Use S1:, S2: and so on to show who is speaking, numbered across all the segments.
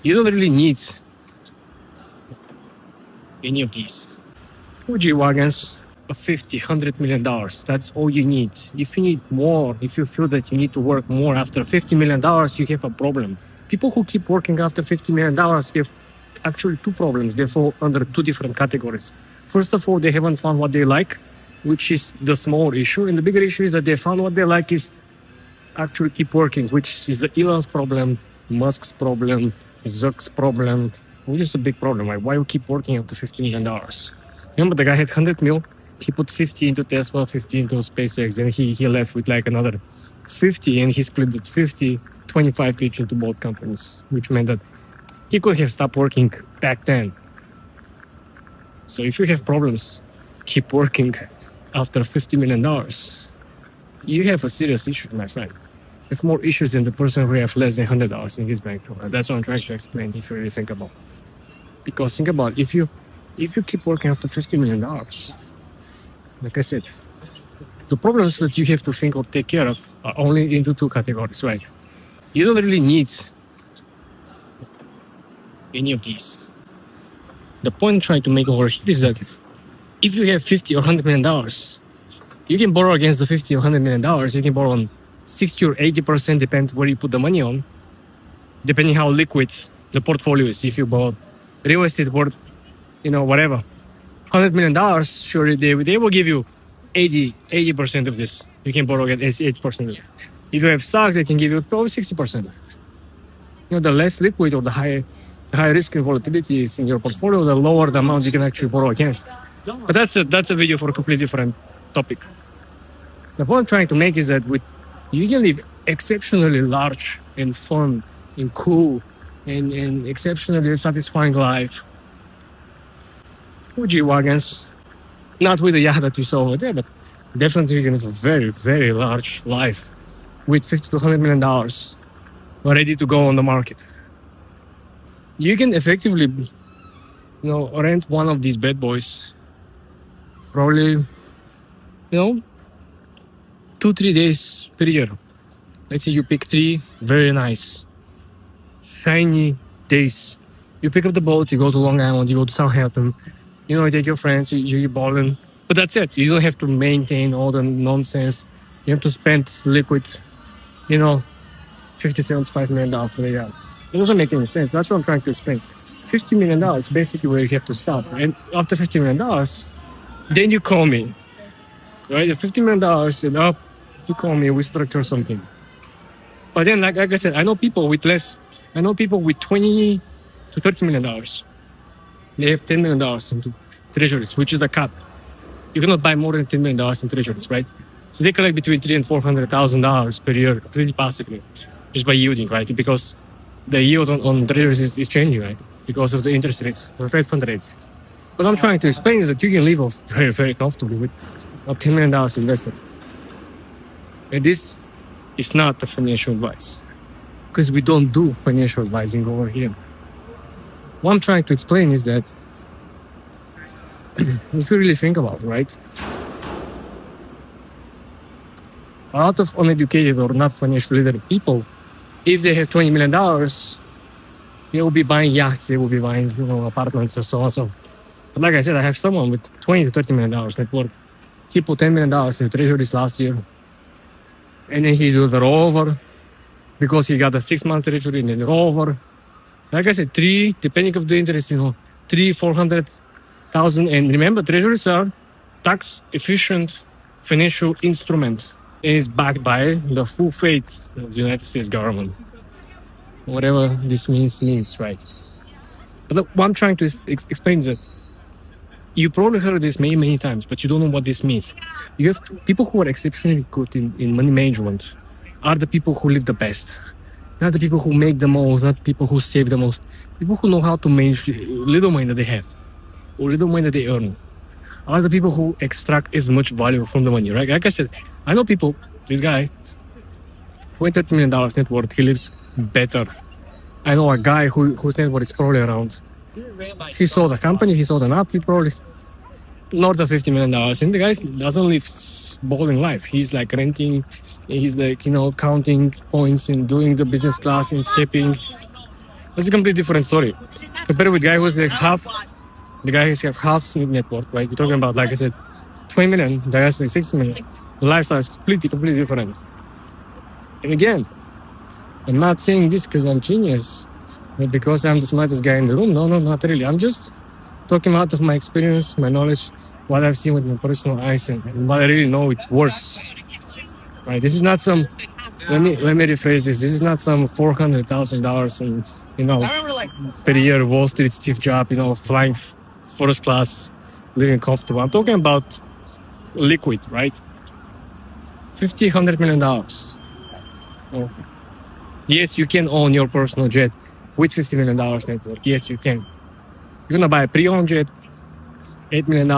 S1: You don't really need any of these. Fuji wagons of $50, $100 million. That's all you need. If you need more, if you feel that you need to work more after $50 million, you have a problem. People who keep working after $50 million have actually two problems. They fall under two different categories. First of all, they haven't found what they like, which is the small issue. And the bigger issue is that they found what they like is actually keep working, which is the Elon's problem, Musk's problem, Zuck's problem, which is a big problem. Like, why you keep working after $50 million? Remember, the guy had 100 mil. He put 50 into Tesla, 50 into SpaceX, and he left with like another 50, and he split that 50, 25 each into both companies, which meant that he could have stopped working back then. So if you have problems, keep working after $50 million, you have a serious issue, my friend. It's more issues than the person who have less than $100 in his bank. That's what I'm trying to explain if you really think about it. Because think about if you keep working after $50 million, like I said, the problems that you have to think or take care of are only into two categories, right? You don't really need any of these. The point I'm trying to make over here is that if you have $50 or $100 million, you can borrow against the $50 or $100 million. You can borrow on 60 or 80%, depend where you put the money on, depending how liquid the portfolio is. If you bought real estate worth, whatever, $100 million, sure, they will give you 80% of this. You can borrow against 8%. If you have stocks, they can give you probably 60%. The less liquid or the high risk and volatility is in your portfolio, the lower the amount you can actually borrow against. But that's a video for a completely different topic. The point I'm trying to make is that you can live exceptionally large and fun and cool and exceptionally satisfying life. Fuji wagons, not with the yacht that you saw over there, but definitely you can have a very, very large life with $50 to $100 million ready to go on the market. You can effectively, rent one of these bad boys, probably, 2-3 days per year. Let's say you pick 3 very nice, shiny days. You pick up the boat, you go to Long Island, you go to Southampton, you take your friends, you're balling. But that's it. You don't have to maintain all the nonsense. You have to spend liquid, $50, $75 million for the yacht. It doesn't make any sense. That's what I'm trying to explain. $50 million is basically where you have to stop. And after $50 million, then you call me. Right? At $50 million and up, you call me, we structure something. But then, like I said, I know people with $20 to $30 million. They have $10 million into treasuries, which is the cap. You cannot buy more than $10 million in treasuries, right? So they collect between $300,000 and $400,000 per year, completely passively, just by yielding, right? Because the yield on treasuries is changing, right? Because of the interest rates, the Fed fund rates. What I'm trying to explain is that you can live off very, very comfortably with $10 million invested. And this is not the financial advice, because we don't do financial advising over here. What I'm trying to explain is that if you really think about it, right? A lot of uneducated or not financially literate people, if they have $20 million, they will be buying yachts, they will be buying, apartments and so on. So, but like I said, I have someone with $20 to $30 million net worth. He put $10 million in treasuries last year. And then he do the rollover because he got a 6-month treasury and then rollover. Like I said, depending of the interest, $400,000. And remember, treasuries are tax efficient financial instrument. And it's backed by the full faith of the United States government. Whatever this means, right? But what I'm trying to explain is that you probably heard this many, many times, but you don't know what this means. You have people who are exceptionally good in money management are the people who live the best. Not the people who make the most, not people who save the most. People who know how to manage little money that they have or little money that they earn are the people who extract as much value from the money, right? Like I said, I know people, this guy, $20 million net worth, he lives better. I know a guy whose net worth is probably around, he sold a company, he sold an app, he probably north of $50 million. And the guy doesn't live balling life. He's like renting, he's like, counting points and doing the business class and skipping. That's a completely different story. Compared with the guy who's like the guy who's have half net worth, right? We're talking about, like I said, 20 million, the guy's like 60 million. The lifestyle is completely different. And again, I'm not saying this because I'm genius, or because I'm the smartest guy in the room. No, not really. I'm just talking out of my experience, my knowledge, what I've seen with my personal eyes, and what I really know it works. Right? This is not some. Let me rephrase this. This is not some $400,000 and per year Wall Street Steve Jobs, flying first class, living comfortable. I'm talking about liquid, right? $50-100 million. Oh. Yes, you can own your personal jet with $50 million net worth. Yes, you can. You're gonna buy a pre-owned jet, $8 million.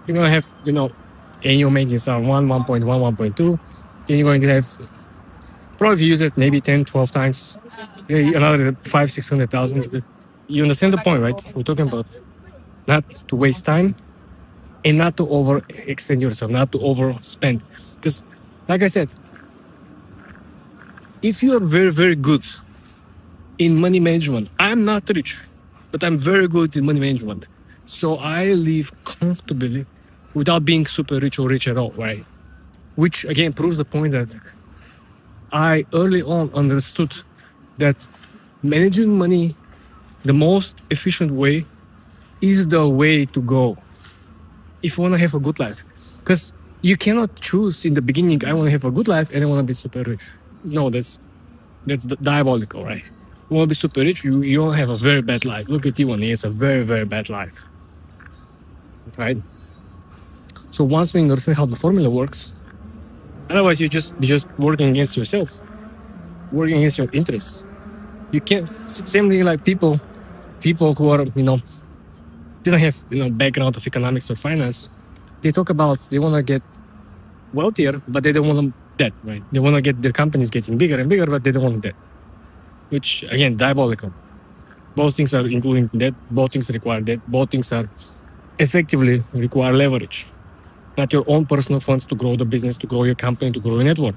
S1: You're gonna have, annual maintenance on 1.1, 1.2. Then you're going to have, probably if you use it maybe 10, 12 times, another 500,000-600,000. You understand the point, right? We're talking about not to waste time and not to overextend yourself, not to overspend. Because, like I said, if you are very, very good in money management, I'm not rich, but I'm very good in money management. So I live comfortably without being super rich or rich at all, right? Which again proves the point that I early on understood that managing money the most efficient way is the way to go if you want to have a good life. Because you cannot choose in the beginning, I want to have a good life and I want to be super rich. No, that's diabolical, right? You want to be super rich, you don't have a very bad life. Look at Iwan, he has a very, very bad life, right? So once we understand how the formula works, otherwise you're just working against yourself, working against your interests. You can't. Same thing like people who are didn't have background of economics or finance. They talk about they want to get wealthier, but they don't want debt, right? They want to get their companies getting bigger and bigger, but they don't want debt. Which again, diabolical. Both things are including debt. Both things require debt. Both things are effectively require leverage. Not your own personal funds to grow the business, to grow your company, to grow your network.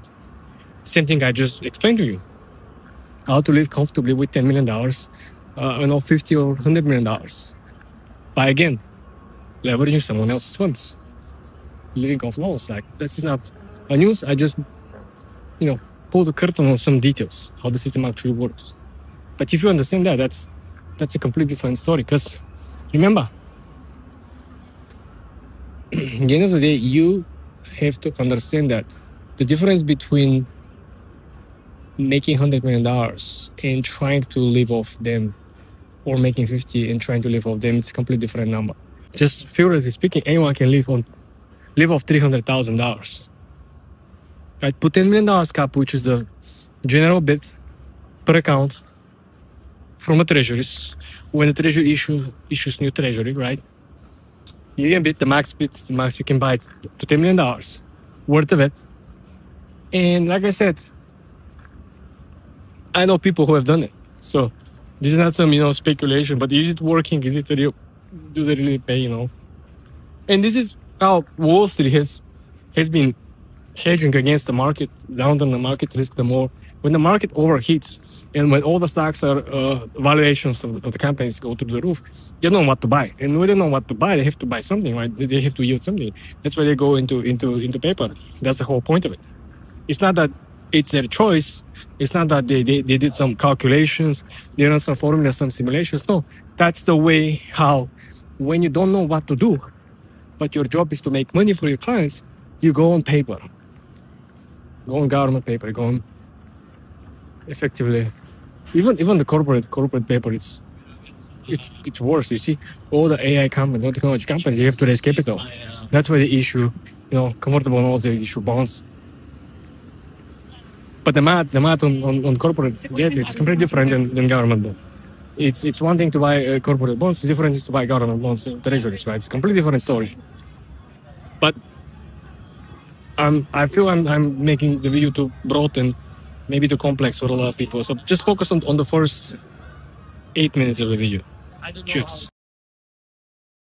S1: Same thing I just explained to you. How to live comfortably with $10 million, $50 or $100 million. By again, leveraging someone else's funds. Living off loans. Like, that's not a news. I just, pull the curtain on some details, how the system actually works. But if you understand that, that's a completely different story. Because remember, at the end of the day, you have to understand that the difference between making $100 million and trying to live off them, or making 50 and trying to live off them, it's a completely different number. Just figuratively speaking, anyone can live off $300,000. Right? Put $10 million cap, which is the general bid per account from the treasuries. When the treasury issues new treasury, right? You can bid the max you can buy it to $10 million worth of it. And like I said, I know people who have done it. So this is not some, speculation, but is it working? Is it real? Do they really pay, And this is how Wall Street has been hedging against the market, down on the market risk the more. When the market overheats and when all the stocks are valuations of the companies go through the roof, they don't know what to buy. And when they know what to buy, they have to buy something, right? They have to yield something. That's why they go into paper. That's the whole point of it. It's not that it's their choice. It's not that they did some calculations, they run some formulas, some simulations. No, that's the way how, when you don't know what to do, but your job is to make money for your clients, you go on paper. Go on government paper, go on effectively. Even the corporate paper, it's worse. You see, all the AI companies, all technology companies, you have to raise capital. That's why they issue, convertible notes, they issue bonds. But the math on corporate debt, it's completely different than government bond. It's one thing to buy corporate bonds, it's different to buy government bonds, treasuries, right? It's a completely different story. But I feel I'm making the video too broad and maybe too complex for a lot of people. So just focus on the first 8 minutes of the video. Cheers.